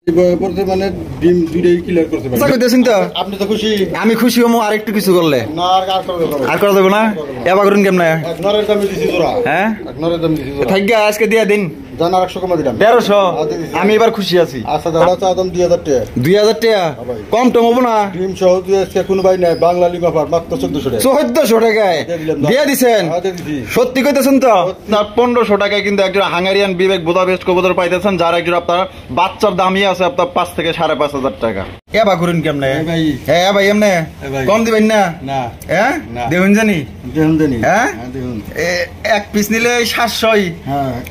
মানে ডিম দুইটাই ক্লিয়ার করতে পারি। কইতেছেন তো আপনি তো খুশি, আমি খুশি হমু। আর একটু কিছু করলে না আর করা যাবে না। এবার করুন কেমনে? এক নরের দাম দিছি জোড়া, হ্যাঁ এক নরের দাম দিছি জোড়া। থাকি আজকে দিয়া দিন, জান 800 কমা দিলাম, 1300। আমি এবার খুশি আছি। আচ্ছা দাদা চা দাম 2000 টাকা। 2000 টাকা কম টম হবো না? ডিম সহ আজকে কোনো ভাই নাই, বাংলা লিঙ্গ অফার মাত্র 1400 টাকা। 1400 টাকায় দিয়ে দিছেন? সত্যি কইতেছেন তো? আপনার 1500 টাকায় কিন্তু একজন হাঙ্গারিয়ান বিবেক বুদাপেস্ট কবুতর পাইতেছেন, যার একজন আপনার বাচ্চার দামই আছে আপনার 5 থেকে 5500 টাকা। এবার করুন কেমনে? ভাই হ্যাঁ ভাই এমনে কম দিবেন না? না হ্যাঁ দেখুন জানি, দেখুন জানি, হ্যাঁ দেখুন এক পিস নিলে 700,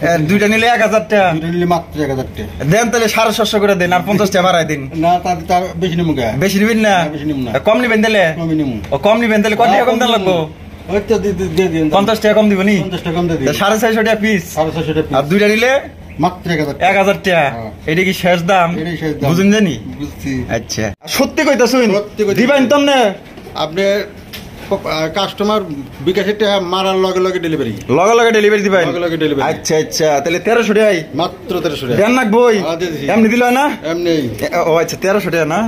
হ্যাঁ দুইটা নিলে 1000 টাকা দুইটা নিলে মাত্র 1000 টাকা দেন। তাহলে 750 করে দেন, আর 50 টাকা বাড়াই দিন। না তার বেশি নিমু গা, বেশি নিবেন না? বেশি নিমু না, কম নিবেন তাহলে? কমই নিমু। ও কম নিবেন তাহলে কত টাকা কম দেন লাগবো? ওই তো দিয়ে দিন 50 টাকা কম দিবনি? 50 টাকা কম দিয়ে দিন, 450 টাকা পিস। 450 টাকা আর দুইটা নিলে মাত্র 1000 টাকা। 1000 টাকা। এটা কি শেষ দাম? এটাই শেষ দাম। বুঝুন জানি। বুঝছি। আচ্ছা সত্যি কইতাছুন? সত্যি কইতাছি। দিবেন তো না? আপনি কাস্টমার বিকাশের টাকা মারার লগে লগে ডেলিভারি, লগে লগে ডেলিভারি দিবেন? লগে লগে ডেলিভারি। আচ্ছা আচ্ছা তাহলে 1300 টাকাই মাত্র 1300 টাকা দেন লাগবই? এমনি দিল না? এমনি ও আচ্ছা 1300 টাকা না?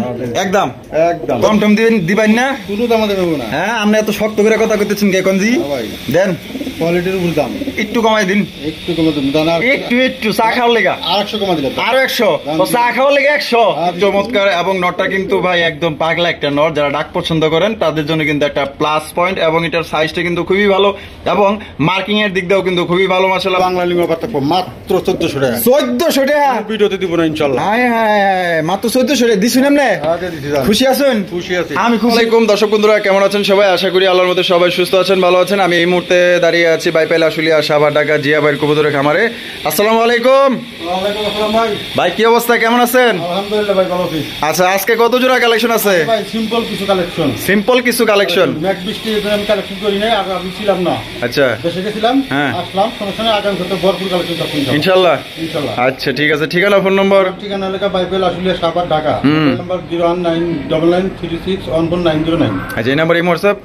একদম একদম কম টম দিবেন না? কোনো দাম দেব না। হ্যাঁ আপনি এত শক্ত করে কথা কইতেছেন কে কোন জি? ভাই দেন কোয়ালিটির উপর দাম, একটু কমাই দিন। একটু কমে দিন, দাম একটু চা খাওয়ার লেগা 800 কমা দিলাম। আরো 100, ও চা খাওয়ার লেগে 100। চমৎকার। এবং নটটা কিন্তু ভাই একদম পাগলা একটা নট, যারা ডাক পছন্দ করেন তাদের জন্য কিন্তু একটা প্লাস পয়েন্ট। এবং এটার সাইজটা কিন্তু খুবই ভালো এবং মার্কিং এর দিক দিয়েও কিন্তু খুবই ভালো। মাশাআল্লাহ বাংলা লিঙ্গ অফার থাকবো মাত্র 1400 টাকা। 1400 টাকা ভিডিওতে দিব না ইনশাআল্লাহ। হায় হায় মাত্র 1400 টাকা দিছুন এমনে? খুশি আছেন? খুশি আছি। আমি খুশি। আসসালামু দর্শক বন্ধুরা, কেমন আছেন সবাই? আশা করি আল্লাহর মধ্যে সবাই সুস্থ আছেন, ভালো আছেন। আমি এই মুহূর্তে দাঁড়িয়ে আছি বাইপাইল আশুলিয়া সাভার ঢাকা জিয়া ভাইয়ের কবুতরের খামারে। আসসালামু আলাইকুম ওয়ালাইকুম আসসালাম ভাই। ভাই, কি অবস্থা, কেমন আছেন? আলহামদুলিল্লাহ ভাই ভালো আছি। আচ্ছা, আজকে কত জোড়া কালেকশন আছে? ভাই সিম্পল কিছু কালেকশন, সিম্পল কিছু কালেকশন। ম্যাক বৃষ্টি আমি কালেকশন করি নাই, আগে আমি ছিলাম না, আচ্ছা দেশে গেছিলাম, হ্যাঁ। আসলাম সঙ্গে সঙ্গে আগামী সপ্তাহে ভরপুর কালেকশন করছি ইনশাল্লাহ। ইনশাআল্লাহ। আচ্ছা ঠিক আছে, ঠিকানা ফোন নম্বর? ঠিকানা লেখা বাইবেল আসলে সাভার ঢাকা, মোবাইল নাম্বার 01999361499। আচ্ছা এই নাম্বার এই হোয়াটসঅ্যাপ।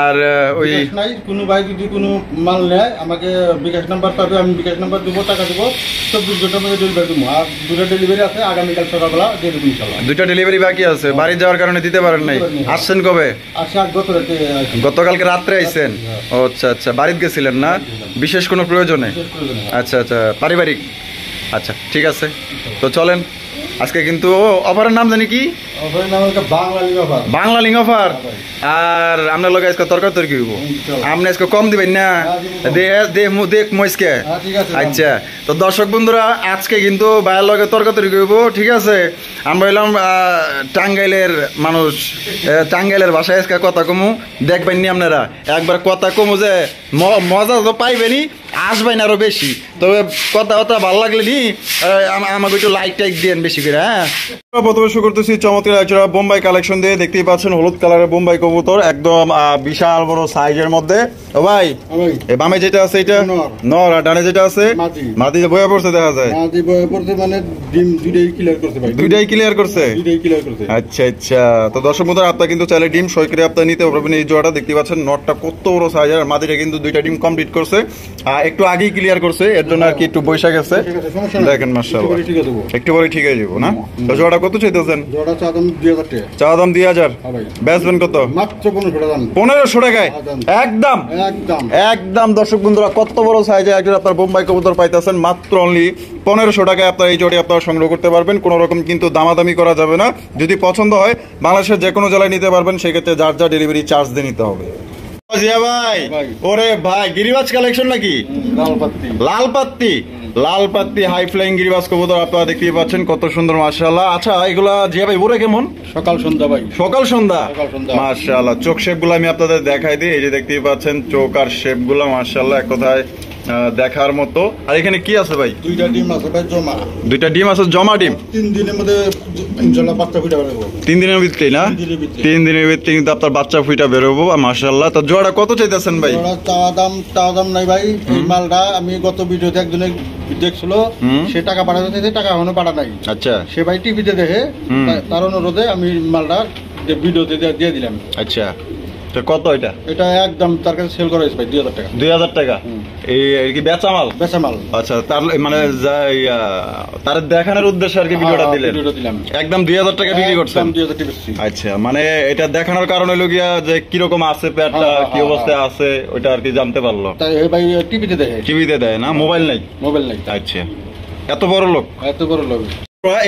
আর ওই বিকাশ নাই, কোনো ভাই যদি কোনো মাল নেয় আমাকে বিকাশ নাম্বার পাবে, আমি বিকাশ নাম্বার দেবো, টাকা দেবো, 24 ঘন্টার মধ্যে ডেলিভারি দেবো। আর দুটো ডেলিভারি আছে, আগামীকাল সকালবেলা দিয়ে দেবো ইনশাআল্লাহ। দুইটা ডেলিভারি বাকি আছে, বাড়ি যাওয়ার কারণে দিতে পারেন নাই। আসছেন কবে? আচ্ছা গত রাতে গতকালকে রাত্রে আইছেন? ও আচ্ছা আচ্ছা, বাড়িতে গেছিলেন না বিশেষ কোনো প্রয়োজনে? আচ্ছা আচ্ছা, পারিবারিক। আচ্ছা ঠিক আছে, তো চলেন। আজকে কিন্তু অফারের নাম জানি কি? বাংলা লিঙ্গ অফার। আর আপনার লগে আজকে তরকারি তরকি হইব, আপনি আজকে কম দিবেন না? দেখ মইসকে। আচ্ছা তো দর্শক বন্ধুরা, আজকে কিন্তু ভাইয়ের লগে তরকারি তরকি হইব, ঠিক আছে? আমরা এলাম টাঙ্গাইলের মানুষ, টাঙ্গাইলের ভাষায় আজকে কথা কমু, দেখবেন নি আপনারা একবার কথা কমু যে মজা তো পাইবেনি, আসবেন আরো বেশি। তবে কথা ভালো লাগলে নি আমাকে একটু লাইক টাইক দেন বেশি করে। হ্যাঁ, প্রথমে শুরু করতেছি চমৎকার একটা বোম্বাই কালেকশন দিয়ে। দেখতেই পাচ্ছেন হলুদ কালারের বোম্বাই কবুতর, একদম বিশাল বড় সাইজের মধ্যে। ও ভাই, এই বামে যেটা আছে এটা নর, আর ডানে যেটা আছে মাদি বয়া পড়ছে, দেখা যায় মাদি বয়া পড়ছে, মানে ডিম দুইটাই ক্লিয়ার করতে পারি, দুইটাই ক্লিয়ার করছে। দুইটাই ক্লিয়ার করতে। আচ্ছা আচ্ছা, তো দর্শক বন্ধুরা আপনারা কিন্তু চাইলে ডিম সই করে আপনারা নিতে পারবেন। এই জোড়াটা দেখতে পাচ্ছেন, নটটা কত বড় সাইজের, আর মাদিটা কিন্তু দুইটা ডিম কমপ্লিট করছে, একটু আগেই ক্লিয়ার করছে, এর জন্য আর কি একটু বৈশা গেছে। দেখেন মাশাআল্লাহ, একটু পরে ঠিক হয়ে যাবো না? তো জোড়া কত চাইতেছেন? জোড়া চা দাম 2000 টাকা। চা দাম 2000, বেচবেন কত? মাত্র 1500 টাকা। 1500 টাকায় একদম একদম একদম। দর্শক বন্ধুরা, কত বড় সাইজে একজন আপনার বোম্বাই কবুতর পাইতেছেন মাত্র অনলি 1500 টাকায়। আপনার এই জোড়ি আপনারা সংগ্রহ করতে পারবেন, কোনো রকম কিন্তু দামাদামি করা যাবে না। যদি পছন্দ হয় বাংলাদেশের যে কোনো জেলায় নিতে পারবেন, সেক্ষেত্রে যার যা ডেলিভারি চার্জ দিয়ে নিতে হবে। জিয়া ভাই, ওরে ভাই, গিরিবাজ কালেকশন নাকি? লাল পাত্তি হাই ফ্লাইং গিরিবাজ কবুতর আপনারা দেখতেই পাচ্ছেন, কত সুন্দর মাশাআল্লাহ। আচ্ছা এগুলা জিয়া ভাই ওরে কেমন? সকাল সন্ধ্যা ভাই, সকাল সন্ধ্যা মাশাআল্লাহ। চোখ শেপ গুলো আমি আপনাদের দেখাই দিই, এই যে দেখতেই পাচ্ছেন চোখ আর শেপ গুলো মাশাআল্লাহ এক কথায় দেখার মতো। আর এখানে কি আছে ভাই? দুইটা ডিম আছে ভাই, জমা। দুইটা ডিম আছে, জমা ডিম। 3 দিনের মধ্যে ইনশাআল্লাহ বাচ্চা ফুটে বেরোবো। 3 দিনের ভিতরে না? 3 দিনের ভিতরে কিন্তু আপনার বাচ্চা ফুইটা বেরোবো মাশাআল্লাহ। তো জোড়া কত চাইতেছেন ভাই? জোড়া চাওয়া দাম নাই ভাই। এই মালটা আমি গত ভিডিওতে একজনে দেখছিল, সে টাকা পাঠাতে চাইছে, টাকা এখনো পাঠা নাই। আচ্ছা, সে ভাই টিভিতে দেখে, তার অনুরোধে আমি মালটা ভিডিওতে দিয়ে দিলাম। আচ্ছা তো কত এটা? এটা একদম তার কাছে সেল করা হয়েছে ভাই 2000 টাকা। 2000 টাকা। এই কি বেচা মাল? বেচা মাল। আচ্ছা, তার মানে তার দেখানোর উদ্দেশ্যে আর কি ভিডিওটা দিলেন? দিলাম। একদম 2000 টাকা বিক্রি করছেন? 2000 টাকা বেচছি। আচ্ছা, মানে এটা দেখানোর কারণ হলো গিয়া যে কিরকম আছে পেটটা, কি অবস্থায় আছে ওইটা আর কি জানতে পারলো। তাই ভাই টিভিতে দেখে। টিভিতে দেয় না, মোবাইল নাই? মোবাইল নাই। আচ্ছা, এত বড় লোক। এত বড় লোক।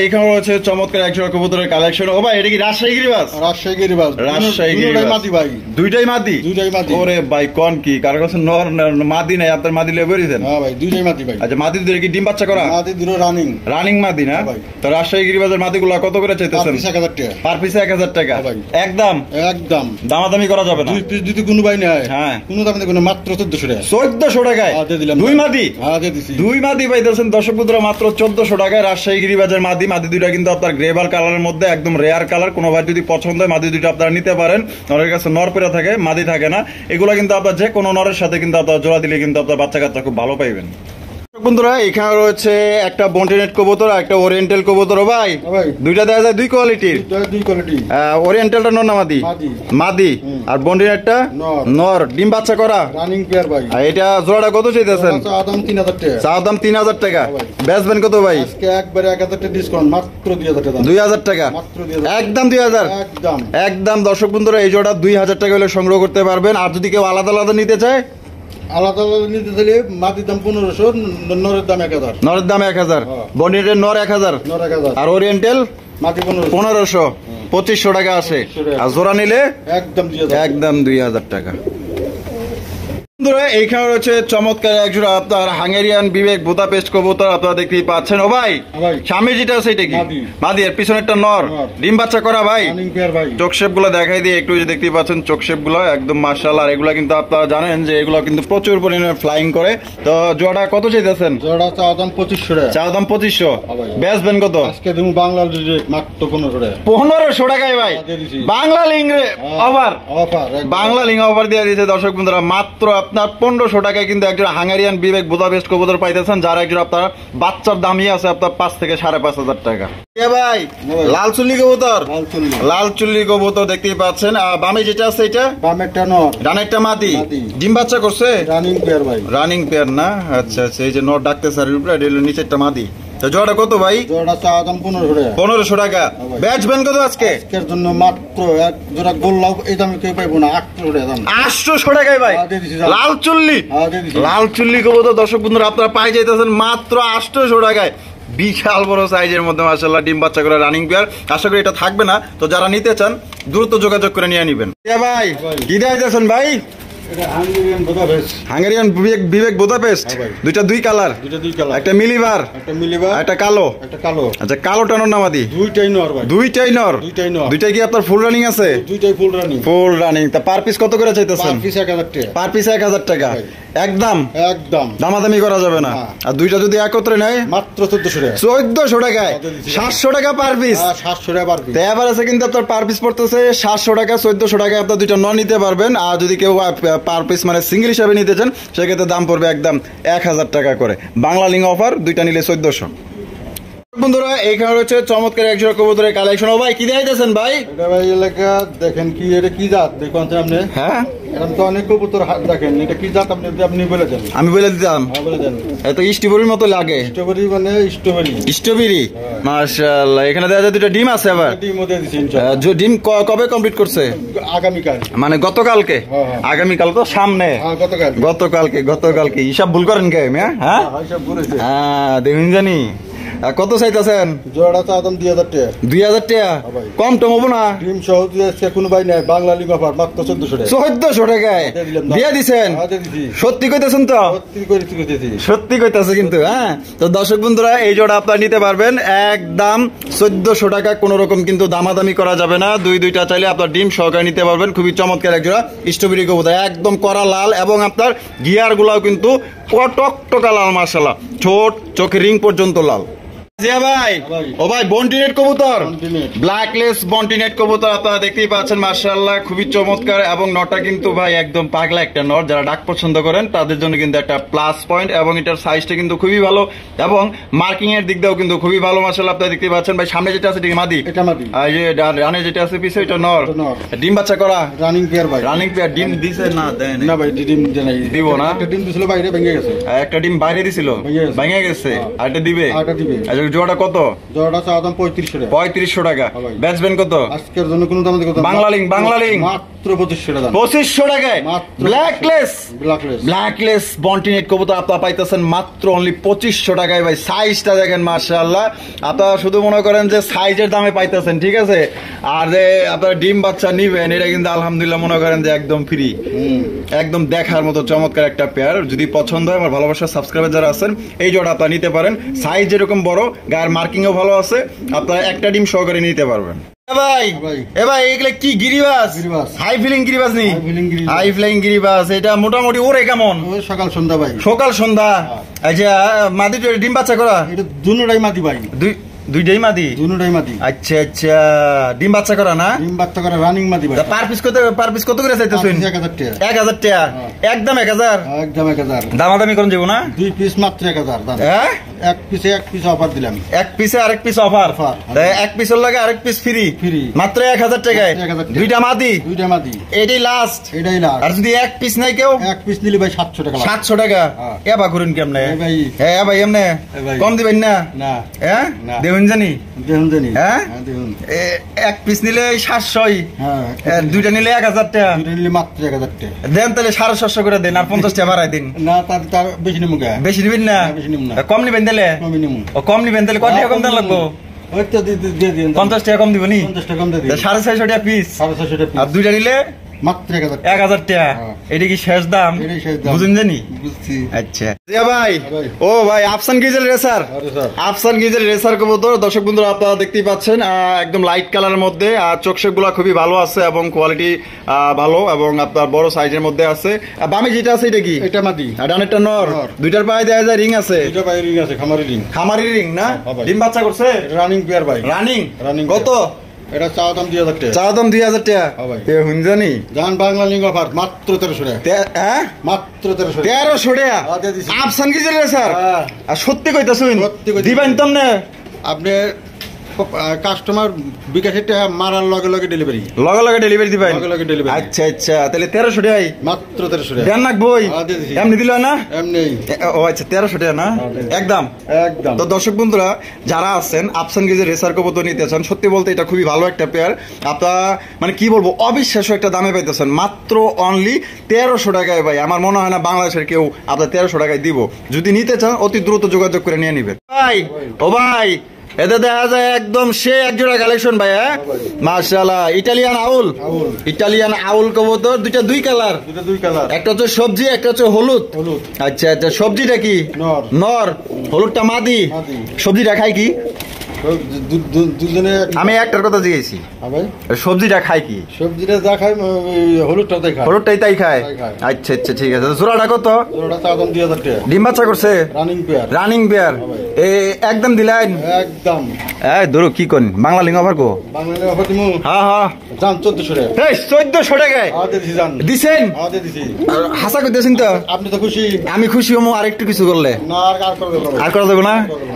এইখানে রয়েছে চমৎকার একজোড়া কবুতরের কালেকশন। ও ভাই, এটা কি রাজশাহী গিরিবাজ? রাজশাহী গিরিবাজ। রাজশাহী গিরিবাজ মাদি ভাই। দুইটাই মাদি? দুইটাই মাদি। ওরে ভাই কোন কি, কার কাছে নর মাদি নাই, আপনার মাদি লেগে বেরিয়েছেন? হ্যাঁ ভাই, দুইটাই মাদি ভাই। আচ্ছা, মাদি দুটো কি ডিম বাচ্চা করা? মাদি দুটো রানিং। রানিং মাদি না? তো রাজশাহী গিরিবাজের মাদিগুলা কত করে চাইতেছেন? 1000 টাকা। পার পিস 1000 টাকা। ভাই একদম একদম দামাদামি করা যাবে না? দুই পিস যদি কোনো ভাই নেয়, হ্যাঁ, কোনো দামে কোনো মাত্র 1400 টাকা। 1400 টাকায় দিলাম। দুই মাদি? হ্যাঁ, দিয়ে দিছি। দুই মাদি পাইতেছেন দর্শক বন্ধুরা মাত্র 1400 টাকায়। রাজশাহী গিরিবাজের মাদি। মাদি দুইটা কিন্তু আপনার গ্রেভাল কালারের মধ্যে একদম রেয়ার কালার। কোনো ভাই যদি পছন্দ হয় মাদি দুইটা আপনারা নিতে পারেন। নরের কাছে নর পেরা থাকে, মাদি থাকে না। এগুলো কিন্তু আপনার যে কোনো নরের সাথে কিন্তু আপনার জোড়া দিলে কিন্তু আপনার বাচ্চা কাচ্চা খুব ভালো পাইবেন। বন্ধুরা এখানে রয়েছে একটা বন্টিনেট কবুতর আর একটা ওরিয়েন্টাল কবুতর। ভাই দুইটা দেখা যায় দুই কোয়ালিটির? দুই কোয়ালিটি। ওরিয়েন্টালটা নর না মাদি? মাদি। আর বন্টিনেটটা নর। ডিম বাচ্চা করা? রানিং পেয়ার ভাই। আর এটা জোড়াটা কত চাইতেছেন? দাম 3000 টাকা। চা দাম 3000 টাকা। বেচবেন কত ভাই? আজকে একবারে 1000 টাকা ডিসকাউন্ট, মাত্র 2000 টাকা। 2000 টাকা? মাত্র 2000। একদম 2000? একদম একদম। দর্শক বন্ধুরা এই জোড়া 2000 টাকা হলে সংগ্রহ করতে পারবেন। আর যদি কেউ আলাদা আলাদা নিতে চায়? আলাদা আলাদা নিতে চাইলে মাটির দাম 1500, নরের দাম 1000। নরের দাম 1000, বন্ডিনেটের নর 1000, নর 1000, আর ওরিয়েন্টাল মাটি 1500। 2500 টাকা আসে। আর জোড়া নিলে একদম 2000 টাকা। বন্ধুরা এইখানে রয়েছে চমৎকার একজোড়া আপনার হাঙ্গেরিয়ান বিবেক বুদাপেস্ট কবুতর। আপনারা দেখতেই পাচ্ছেন। ও ভাই, সামনে যেটা আছে এটা কি? মাদি। এর পিছনেরটা নর। ডিম বাচ্চা করা ভাই? চোখ শেপ গুলো দেখাই দিয়ে একটু, যে দেখতেই পাচ্ছেন চোখ শেপ গুলো একদম মাশাআল্লাহ। আর এগুলা কিন্তু আপনারা জানেন যে এগুলো কিন্তু প্রচুর পরিমাণে ফ্লাইং করে। তো জোড়া কত চাইতেছেন? জোড়া চা দাম 2500 টাকা। চা দাম 2500। বেচবেন কত? আজকে তুমি বাংলা মাত্র 1500 টাকা। 1500 টাকায় ভাই Bangla link offer. Bangla link offer দিয়ে দিয়েছে দর্শক বন্ধুরা। মাত্র আপনার 1500 টাকায় কিন্তু একজন হাঙ্গেরিয়ান বিবেক বুদাপেস্ট কবুতর পাইতেছেন, যার একজন আপনার বাচ্চার দামই আছে আপনার 5 থেকে 5500 টাকা। ভাই লাল চুল্লি কবুতর? লাল চুল্লি কবুতর দেখতেই পাচ্ছেন। আর বামে যেটা আছে এটা? বামেরটা নর, ডানেরটা মাদি। ডিম বাচ্চা করছে? রানিং পেয়ার ভাই। রানিং পেয়ার না? আচ্ছা আচ্ছা, এই যে নর ডাকতেছে আর নিচেরটা মাদি। তো জোড়াটা কত ভাই? জোড়া চা দাম 1500 টাকা। 1500 টাকা। বেচবেন কত আজকে? আজকের জন্য মাত্র এক জোড়া গোল্লাও এই দামে কেউ পাইবো না, 800 টাকা দাম। 800 টাকায় ভাই লাল চুল্লি? লাল চুল্লি কবুতর দর্শক বন্ধুরা আপনারা পাই যাইতেছেন মাত্র 800 টাকায়। বিশাল বড় সাইজের মধ্যে মাশাআল্লাহ ডিম বাচ্চা করে রানিং পেয়ার। আশা করি এটা থাকবে না। তো যারা নিতে চান দ্রুত যোগাযোগ করে নিয়ে নিবেন। ভাই কি দিয়েছেন ভাই? হাঙ্গেরিয়ান বিবেক বুদাপেস্ট। দুইটা দুই কালার? একটা মিলিবার, একটা কালো। আচ্ছা, কালোটা নর না মাদি? দুইটাই নর ভাই। দুইটাই নর? দুইটাই কি আপনার ফুল রানিং আছে? দুইটাই ফুল রানিং। Full running. তা পার পিস কত করে চাইতেছেন? পার পিস 1000 টাকা। পার পিস 1000 টাকা। একদম একদম দামাদামি করা যাবে না। আর দুইটা যদি একত্রে নেয়? মাত্র 1400 টাকা। 1400 টাকায় 700 টাকা পার পিস। 700 টাকা পার পিস। এবার আছে কিন্তু আপনার পার পিস পড়তেছে 700 টাকা। 1400 টাকায় আপনার দুইটা নন নিতে পারবেন। আর যদি কেউ পার পিস মানে সিঙ্গেল হিসাবে নিতে চান সেক্ষেত্রে দাম পড়বে একদম 1000 টাকা করে। বাংলা লিঙ্ক অফার, দুইটা নিলে 1400। বন্ধুরা এইখানে রয়েছে চমৎকার একজোড়া কবুতরের কালেকশন। ও ভাই কি দিয়েছেন ভাই? এটা ভাই এলাকা দেখেন কি, এটা কি জাত দেখুন আপনি? হ্যাঁ, এরকম তো অনেক কবুতর দেখেন, এটা কি জাত আপনি বলে দেন। আমি বলে দিতাম? বলে দেন। এত স্ট্রবেরির মতো লাগে। স্ট্রবেরি মানে স্ট্রবেরি। মাশাআল্লাহ। এখানে দেখা যায় দুটো ডিম আছে। আবার ডিমও দিয়ে দিছি ইনশাআল্লাহ। ডিম কবে কমপ্লিট করছে? আগামীকাল। মানে গতকালকে? আগামীকাল তো সামনে। গতকালকে হিসাব ভুল করেন কে? হ্যাঁ হিসাব ভুলেছে। হ্যাঁ দেখুন জানি। কত চাইতেছেন? জোড়া চা দাম 2000 টাকা। 2000 টাকা? কম টম হবো না? ডিম সহ দিয়ে কোনো ভাই নাই, বাংলা লিঙ্ক অফার মাত্র 1400 টাকা। 1400 টাকায় দিয়ে দিছেন? সত্যি কইতেছেন তো? সত্যি কইতেছে কিন্তু। হ্যাঁ, তো দর্শক বন্ধুরা এই জোড়া আপনারা নিতে পারবেন একদম 1400 টাকা। কোন রকম কিন্তু দামাদামি করা যাবে না। দুইটা চাইলে আপনার ডিম সহকারে নিতে পারবেন। খুবই চমৎকার এক জোড়া স্ট্রবেরি কবুতর, একদম কড়া লাল এবং আপনার গিয়ার গুলাও কিন্তু টকটকা লাল মাশাআল্লাহ। ঠোঁট চোখের রিং পর্যন্ত লাল। জিয়া ভাই, ভাই। ও ভাই বন্টিনেট কবুতর, Bontinet। ব্ল্যাকলেস বন্টিনেট কবুতর আপনারা দেখতেই পাচ্ছেন, মাশাআল্লাহ খুবই চমৎকার। এবং নটা কিন্তু ভাই একদম পাগলা একটা নর, যারা ডাক পছন্দ করেন তাদের জন্য কিন্তু একটা প্লাস পয়েন্ট। এবং এটার সাইজটা কিন্তু খুবই ভালো এবং মার্কিং এর দিক দিয়েও কিন্তু খুবই ভালো, মাশাআল্লাহ আপনারা দেখতেই পাচ্ছেন। ভাই সামনে যেটা আছে এটা মাদি, এটা মাদি। আর এই যে রানে যেটা আছে পিছে এটা নর। এটা নর। ডিম বাচ্চা করা, রানিং পেয়ার ভাই। Running pair. ডিম দিছে না দেন? না ভাই, ডিম দেয় নাই। দিব না? একটা ডিম দিছিল বাইরে ভেঙে গেছে। একটা ডিম বাইরে দিছিল, ভেঙে গেছে। ভেঙে গেছে, হ্যাঁ। আর এটা দিবে। আর এটা দিবে। আচ্ছা জোড়াটা কত? জোড়াটা চাওয়া দাম 3500 টাকা। 3500 টাকা। হ্যাঁ ভাই। বেচবেন কত? আজকের জন্য কোনো দাম দিতে কথা। Bangla link, Bangla link. মাত্র 2500 টাকা। 2500 টাকায় মাত্র ব্ল্যাকলেস, ব্ল্যাকলেস। ব্ল্যাকলেস বন্টিনেট কবুতর আপনারা পাইতেছেন মাত্র অনলি 2500 টাকায়। ভাই সাইজটা দেখেন মাশাআল্লাহ, আপনারা শুধু মনে করেন যে সাইজের দামে পাইতেছেন, ঠিক আছে? আর যে আপনারা ডিম বাচ্চা নিবেন এটা কিন্তু আলহামদুলিল্লাহ মনে করেন যে একদম ফ্রি, একদম দেখার মতো চমৎকার একটা পেয়ার। যদি পছন্দ হয়, আমার ভালোবাসার সাবস্ক্রাইবার যারা আছেন, এই জোড়া আপনারা নিতে পারেন। সাইজ যেরকম বড়, গায়ের মার্কিংও ভালো আছে, আপনারা একটা ডিম সহকারে নিতে পারবেন। ভাই ভাই। এ ভাই এগুলা কি গিরিবাস? গিরিবাস। হাই ফিলিং গিরিবাস নি? High flying গিরিবাস। হাই ফ্লাইং গিরিবাস। এটা মোটামুটি ওরে কেমন? ওই সকাল সন্ধ্যা ভাই। সকাল সন্ধ্যা। আচ্ছা মাদি তো ডিম বাচ্চা করা? এটা দুটোটাই মাদি ভাই। দুইটাই মাদি? দুটোটাই মাদি। আচ্ছা আচ্ছা, ডিম বাচ্চা করা না? ডিম বাচ্চা করে রানিং মাদি ভাই। পার পিস কত করে চাইতেছেন? 1000 টাকা। 1000 টাকা? একদম 1000? একদম 1000। দামাদামি করুন যাবো না? 2 পিস মাত্র 1000 দাম। হ্যাঁ, এক পিস অফার দিলাম। এক পিসে আরেক পিস অফার। Offer। এক পিসের লাগে আরেক পিস ফ্রি। Free। মাত্র 1000 টাকায় মাত্র 1000 টাকা। দুইটা মাদি? দুইটা মাদি। এটাই লাস্ট? এটাই না। আর যদি এক পিস নাই কেউ? এক পিস নিলে ভাই 700 টাকা লাগবে। 700 টাকা? হ্যাঁ। এবা করুন কেমনে? এ ভাই। হ্যাঁ ভাই এমনে এ ভাই। কম দিবেন না? না। হ্যাঁ না। দেখুন জানি। দেখুন জানি। হ্যাঁ? দেখুন। এক পিস নিলে 700, হ্যাঁ। দুইটা নিলে 1000 টাকা। দুইটা নিলে মাত্র 1000 টাকা। দেন তাহলে 750 করে দেন, আর 50 টাকা বাড়াই দিন। না, তার বেশি নিমু গা। বেশি নিবেন না? বেশি নিব না। কম নিবেন তাহলে? কমই নিমু। ও কম নিবেন তাহলে কত টাকা কম দেন লাগবো? ওই তো দিয়ে দিন। 50 টাকা কম দিব নি? 50 টাকা কম দিয়ে দিন। 650 টাকা পিস। 650 টাকা আর পিস। দুইটা নিলে মাত্র 1000 টাকা। 1000 টাকা। হ্যাঁ। এটা কি শেষ দাম? এটাই শেষ দাম। বুঝুন জানি। বুঝছি। আচ্ছা জিয়া ভাই, ভাই। ও ভাই আফসান গিজেল রেসার, আরে স্যার। আফসান গিজেল রেসার কবুতর। দর্শক বন্ধুরা আপনারা দেখতেই পাচ্ছেন, একদম লাইট কালারের মধ্যে, আর চোখ গুলা খুবই ভালো আছে এবং কোয়ালিটি ভালো, এবং আপনার বড় সাইজের মধ্যে আছে। বামে যেটা আছে এটা কি? এটা মাদি। আর ডানেরটা নর। নর। দুইটার পায়ে দেয়া যায় রিং আছে? এটা ভাই রিং আছে, খামারি রিং। খামারি রিং না? হ্যাঁ ভাই। ডিম বাচ্চা করছে? রানিং পেয়ার ভাই। রানিং? Running কত? এটা চাওয়া দাম 2000 টাকা। চা দাম 2000 টাকা? হ্যাঁ ভাই। এ হুনজানি জান বাংলা লিঙ্গ অফার মাত্র 1300 টাকা। হ্যাঁ মাত্র 1300 টাকা। 1300 টাকা? হ্যাঁ, দিয়ে দিছি। আফসান গিজেল রেসার? হ্যাঁ। আর সত্যি কইতাছুন? সত্যি কইতাছি। দিবেন তমনে? আপনি কাস্টমার বিকাশের টাকা মারার লগে লগে ডেলিভারি। লগে লগে ডেলিভারি দিবেন? লগে লগে delivery। আচ্ছা আচ্ছা, তাহলে 1300 টাকাই মাত্র 1300 টাকা। দেন না বই? হ্যাঁ, দিয়ে দিছি। এমনি দিল না? এমনি ও আচ্ছা 1300 টাকা না? হ্যাঁ, দিয়ে দিছি। একদম। একদম। তো দর্শক বন্ধুরা যারা আছেন আফসান গিজের রেসার কবুতর নিতে চান, সত্যি বলতে এটা খুবই ভালো একটা পেয়ার। আপনারা মানে কি বলবো, অবিশ্বাস্য একটা দামে পাইতেছেন মাত্র অনলি 1300 টাকায়। ভাই আমার মনে হয় না বাংলাদেশের কেউ আপনার 1300 টাকায় দিব। যদি নিতে চান অতি দ্রুত যোগাযোগ করে নিয়ে নিবেন। ভাই ও ভাই, এতে দেখা যায় একদম সে একজোড়া কালেকশন ভাই। হ্যাঁ মাশাআল্লাহ, ইটালিয়ান আউল। আউল। ইটালিয়ান আউল কবুতর, দুইটা দুই কালার। দুটো দুই কালার। একটা হচ্ছে সবজি, একটা হচ্ছে হলুদ। হলুদ। আচ্ছা আচ্ছা, সবজিটা কি? নর। নর। হলুদটা মাদি। মাদি। সবজিটা খাই কি? দুজনে। আমি একটার কথা জিজ্ঞেসি, হ্যাঁ ভাই। সবজিটা খাই কি? সবজিটা যা খাই হলুদটা তাই খাই। হলুদটাই তাই খায়? তাই খায়। আচ্ছা আচ্ছা ঠিক আছে। জোড়াটা কত? ওটা চাওয়া দাম 2000 টাকা। ডিম বাচ্চা করছে? Running pair. Running pair? এ একদম দিলেন? একদম। এই ধরো কি করেন, বাংলা লিঙ্গ আবার গো? বাংলা অফার দিমু। হ্যাঁ হ্যাঁ। জান 1400 টাকা। এই 1400 টাকায় দিয়ে দিছি জান। দিছেন? দিয়ে দিছি। আর হাসা করতেছেন তো? আপনি তো খুশি? আমি খুশি হমু আর একটু কিছু করলে। না, আর করে দেবো। আর করা যাবে না?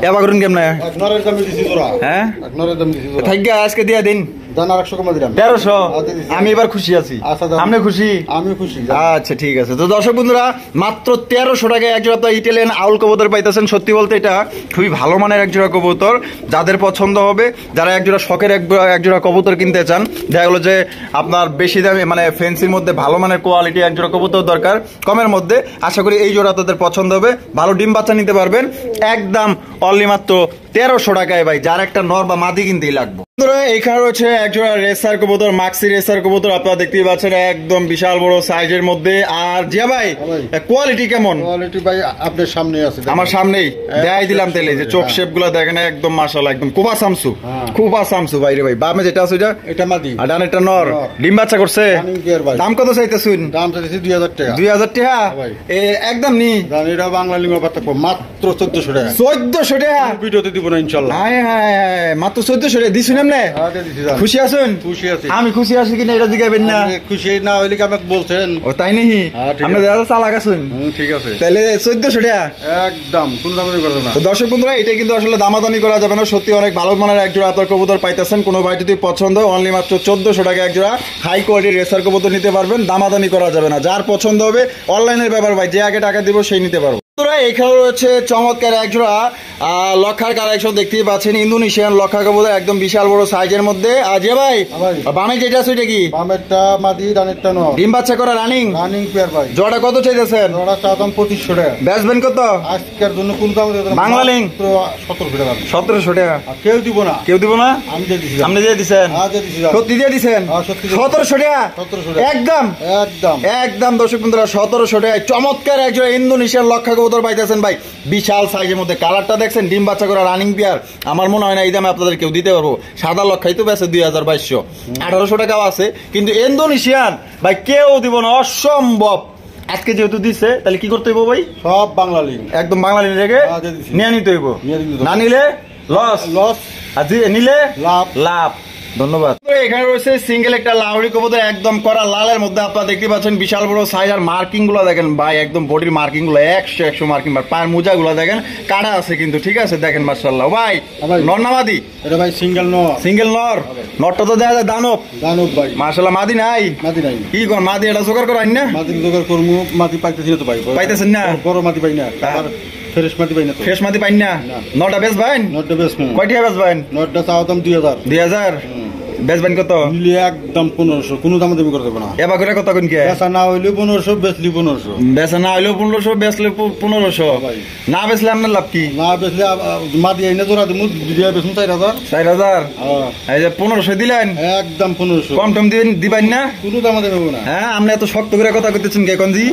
এবার করুন কেমনে? এক নরের দাম দিছি জোড়া। হ্যাঁ এক নরের দাম দিছি জোড়া। থাকি আজকে দিয়া দিন জান আর 100 কমা দিলাম। 1300। দিয়ে দিছি। আমি এবার খুশি আছি। আচ্ছা, দাম। আপনি খুশি? আমি খুশি। আচ্ছা ঠিক আছে। তো দর্শক বন্ধুরা মাত্র 1300 টাকায় একজোড়া আপনার ইটালিয়ান আউল কবুতর পাইতেছেন। সত্যি বলতে এটা খুবই ভালো মানের একজোড়া কবুতর, যাদের পছন্দ হবে, যারা একজোড়া শখের একজোড়া কবুতর কিনতে চান, দেখা গেলো যে আপনার বেশি দামে মানে ফেন্সির মধ্যে ভালো মানের কোয়ালিটি একজোড়া কবুতর দরকার কমের মধ্যে, আশা করি এই জোড়া তাদের পছন্দ হবে। ভালো ডিম বাচ্চা নিতে পারবেন একদম অনলি মাত্র 1300 টাকায়। ভাই যার একটা নর বা মাদি কিনতেই লাগবে। এখানে রয়েছে একজোড়া রেসার কবুতর, মাক্সি রেসার কবুতর। আপনারা দেখতেই পাচ্ছেন একদম বিশাল বড় সাইজের মধ্যে। আর জিয়া ভাই কোয়ালিটি কেমন? কোয়ালিটি ভাই আপনার সামনে আছে। আমার সামনেই দেখাই দিলাম তেলে যে চোখ শেপ গুলা দেখেন একদম মাশাআল্লাহ, একদম কুবা সামসু। কুবা সামসু ভাই রে ভাই। বামে যেটা আছে এটা মাদি, আর ডানেরটা নর। ডিম বাচ্চা করছে? দাম কত চাইতেছুন? দাম চাইতেছি 2000 টাকা। 2000 টাকা একদম নি? এটা বাংলা লিঙ্গ পাতা মাত্র 1400 টাকা। 1400 টাকা? ভিডিওতে দিব দিব না ইনশাআল্লাহ। হায় হায় হায়, মাত্র 1400 টাকা দিছুন এমনে? খুশি আছেন? খুশি আছি। আমি খুশি আছি কিনা এটা জিগাবেন না। খুশি না হইলে কি আমাকে বলছেন? ও তাই নাকি? আপনি দাদা চালাক আছেন। ঠিক আছে, তাহলে 1400 টাকা একদম কোন দামে করবে না। তো দর্শক বন্ধুরা, এটা কিন্তু আসলে দামাদামি করা যাবে না, সত্যি অনেক ভালো মানের এক জোড়া আপনার কবুতর পাইতেছেন। কোনো ভাই যদি পছন্দ হয় অনলি মাত্র 1400 টাকা এক জোড়া হাই কোয়ালিটির রেসার কবুতর নিতে পারবেন, দামাদামি করা যাবে না। যার পছন্দ হবে অনলাইনের ব্যাপার ভাই, যে আগে টাকা দিব সেই নিতে পারবো। এখানে রয়েছে চমৎকার এক জোড়া লক্ষার কালেকশন, দেখতেই পাচ্ছেন ইন্দোনেশিয়ান লক্ষা কবুতর, একদম বিশাল বড় সাইজের মধ্যে। আজে ভাই বামে যেটা আছে ওইটা কি? বামেরটা মাদি, ডানেরটা নর। ডিম বাচ্চা করা রানিং পেয়ার ভাই। জোড়া কত চাইতেছেন? জোড়া চাওয়াম 2500 টাকা। বেচবেন কত আজকের জন্য কোন দাম দেবেন? বাংলা লিঙ্ক 1700 টাকা। 1700 টাকা। কেউ দিব না। কেউ দিব না? আমি দিয়ে দিছি। আপনি দিয়ে দিছেন? দিয়ে দিছি। সত্যি দিয়ে দিছেন? 1700 টাকা। 1700 টাকা একদম একদম একদম। দর্শক বন্ধুরা 1700 টাকায় চমৎকার একজন ইন্দোনেশিয়ান লক্ষা কবুতর পাইতেছেন ভাই, বিশাল সাইজের মধ্যে। কালারটা দেখছেন, ডিম বাচ্চা করা রানিং পেয়ার। আমার মনে হয় না এই দামে আপনাদের কেউ দিতে পারবো। সাদা লক্ষাই তো বেছে 2200, 1800 টাকাও আছে, কিন্তু ইন্দোনেশিয়ান ভাই কেউ দিব না, অসম্ভব। আজকে যেহেতু দিচ্ছে তাহলে কি করতে হইব ভাই? সব বাংলা লিঙ্ক, একদম বাংলা লিঙ্ক রেখে নিয়ে নিতে হইব। না নিলে লস, লস, আর নিলে লাভ, লাভ। ধন্যবাদ। এখানে রয়েছে সিঙ্গেল একটা লাউরি কবুতর, একদম করা লালের মধ্যে। আপনারা দেখতে পাচ্ছেন বিশাল বড় সাইজ, আর মার্কিং গুলো দেখেন ভাই, একদম বডির মার্কিং গুলো 100 মার্কিং। পায়ের মোজা গুলো দেখেন কাটা আছে কিন্তু, ঠিক আছে দেখেন মাশাআল্লাহ। ভাই নর না মাদি? এটা ভাই সিঙ্গেল নর। সিঙ্গেল নর। নরটা তো দেখা যায় দানব। দানব ভাই মাশাআল্লাহ। মাদি নাই? মাদি নাই। কি কোন মাদি এটা জোগাড় করাই না? মাদি জোগাড় করমু, মাদি পাইতেছি না তো ভাই। পাইতেছেন না? বড় মাদি পাই না, আর ফ্রেশ মাদি পাই না তো। ফ্রেশ মাদি পাই না? নটা বেচ ভাই? নটটা বেশ না। কয়টা বেচ ভাই? নটটা চাওয়াম 2000। 2000 বেচবেন কত? নিলে একদম 1500, কোনো দাম দামি করতে হবে না। এবার করে কত কোন কে? বেচা না হইলেও 1500, বেচলি 1500। বেচা না হইলেও 1500, বেচলে 1500। না বেচলে আপনার লাভ কি? না বেচলে মাদি আইনা জোড়া দিমু, দিয়া বেচুন 4000। 4000? এই যে 1500 দিলেন, একদম 1500। কম টম দিবেন না? কোনো দাম দামি হবে না। হ্যাঁ, আপনি এত শক্ত করে কথা কইতেছেন কে কোনজি?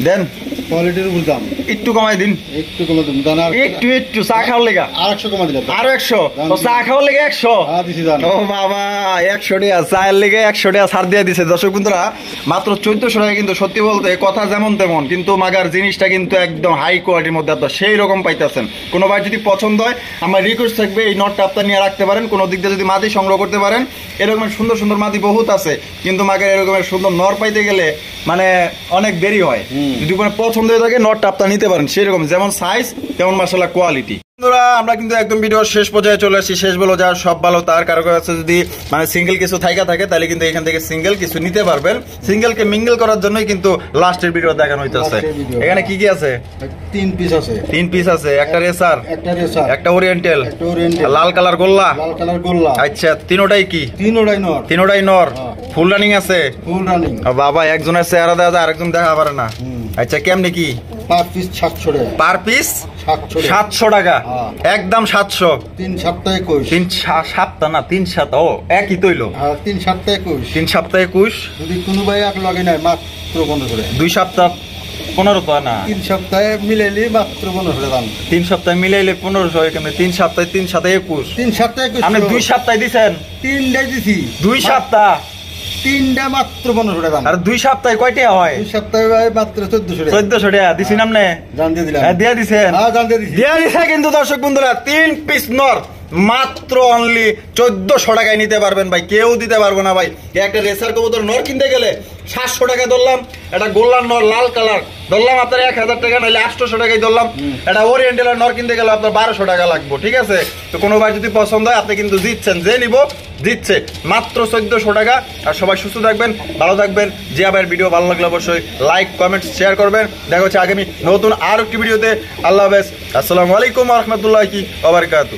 দেন কোয়ালিটির উপর দাম একটু কমাই দিন। একটু কমে দিন, দানা একটু চা খাওয়ার লেগা 800 কমা দিলাম। আরো 100? ও চা খাওয়ার লেগে 100? দিছি জান। ও বাবা, 100 টাকা চায়ের লেগে 100 টাকা ছাড় দিয়ে দিছে। দর্শক বন্ধুরা মাত্র 1400 টাকা, কিন্তু সত্যি বলতে কথা যেমন তেমন, কিন্তু মাগার জিনিসটা কিন্তু একদম হাই কোয়ালিটির মধ্যে আপনার সেই রকম পাইতেছেন। কোনো ভাই যদি পছন্দ হয় আমার রিকোয়েস্ট থাকবে এই নটটা আপনার নিয়ে রাখতে পারেন। কোনো দিক দিয়ে যদি মাদি সংগ্রহ করতে পারেন, এরকমের সুন্দর সুন্দর মাদি বহুত আছে, কিন্তু মাগার এরকমের সুন্দর নর পাইতে গেলে মানে অনেক দেরি হয়। যদি কোনো পছন্দ হয়ে থাকে নটটা আপনার নিতে পারেন, সেরকম যেমন সাইজ তেমন মাশাআল্লাহ কোয়ালিটি। বন্ধুরা আমরা কিন্তু একদম ভিডিওর শেষ পর্যায়ে চলে আসছি। শেষ বলো যার সব ভালো তার, কারো কাছে যদি মানে সিঙ্গেল কিছু থাইকা থাকে তাহলে কিন্তু এখান থেকে সিঙ্গেল কিছু নিতে পারবেন। সিঙ্গেলকে মিঙ্গেল করার জন্যই কিন্তু লাস্টের ভিডিও দেখানো হইতেছে। এখানে কি কি আছে? 3 পিস আছে। 3 পিস আছে, একটা রেসার, একটা রেসার, একটা ওরিয়েন্টাল, একটা ওরিয়েন্টাল, লাল কালার গোল্লা, লাল কালার গোল্লা। আচ্ছা, তিনোটাই কি? তিনোটাই নর। তিনোটাই নর। ফুল রানিং আছে? Full running. বাবা, একজনের চেহারা দেখা যায় আরেকজন দেখা পারে না। আচ্ছা, কেমনে কি? পার পিস 700 টাকা। পার পিস 700 টাকা। একদম 700। 3 সপ্তাহে 21। 3 সপ্তাহ না 3 সপ্তাহ, ও একই তৈল। 3 সপ্তাহে 21। 3 সপ্তাহে 21। যদি কোনো ভাই এক লগে নাই মাত্র 1500 টাকা। 2 সপ্তাহ 15 তো না, 3 সপ্তাহে মিলাইলে মাত্র 1500 টাকা দাম। 3 সপ্তাহে মিলাইলে 1500। এখানে 3 সপ্তাহে 3 সাথে 21। 3 সপ্তাহে 21। আপনি 2 সপ্তাহে দিছেন? 3টাই দিছি। 2 সপ্তাহ 3টা মাত্র 1500 টাকা দাম। আর 2 সপ্তাহে কয়টা হয়? 2 সপ্তাহে ভাই মাত্র 1400 টাকা। 1400 টাকা দিছেন আপনি? জান দিয়ে দিলাম। দিয়ে দিছেন? জান দিয়ে দিছি। দিয়ে দিছে কিন্তু দর্শক বন্ধুরা 3 পিস নর মাত্র অনলি 1400 টাকায় নিতে পারবেন ভাই, কেউ দিতে পারবো না ভাই। একটা রেসার কবুতর নর কিনতে গেলে 700 টাকা ধরলাম, এটা গোল্লার নর লাল কালার ধরলাম আপনার 1000 টাকা, নাহলে 800 টাকায় ধরলাম। এটা ওরিয়েন্টাল নর কিনতে গেলে আপনার 1200 টাকা লাগবে, ঠিক আছে? তো কোনো ভাই যদি পছন্দ হয় আপনি কিন্তু দিচ্ছেন, যে নিব দিচ্ছে মাত্র 1400 টাকা। আর সবাই সুস্থ থাকবেন, ভালো থাকবেন। যে আবার ভিডিও ভালো লাগলে অবশ্যই লাইক কমেন্ট শেয়ার করবেন। দেখা হচ্ছে আগামী নতুন আর একটি ভিডিওতে। আল্লাহ হাফেজ, আসসালামু আলাইকুম ওয়া রাহমাতুল্লাহি ওয়া বারাকাতুহু।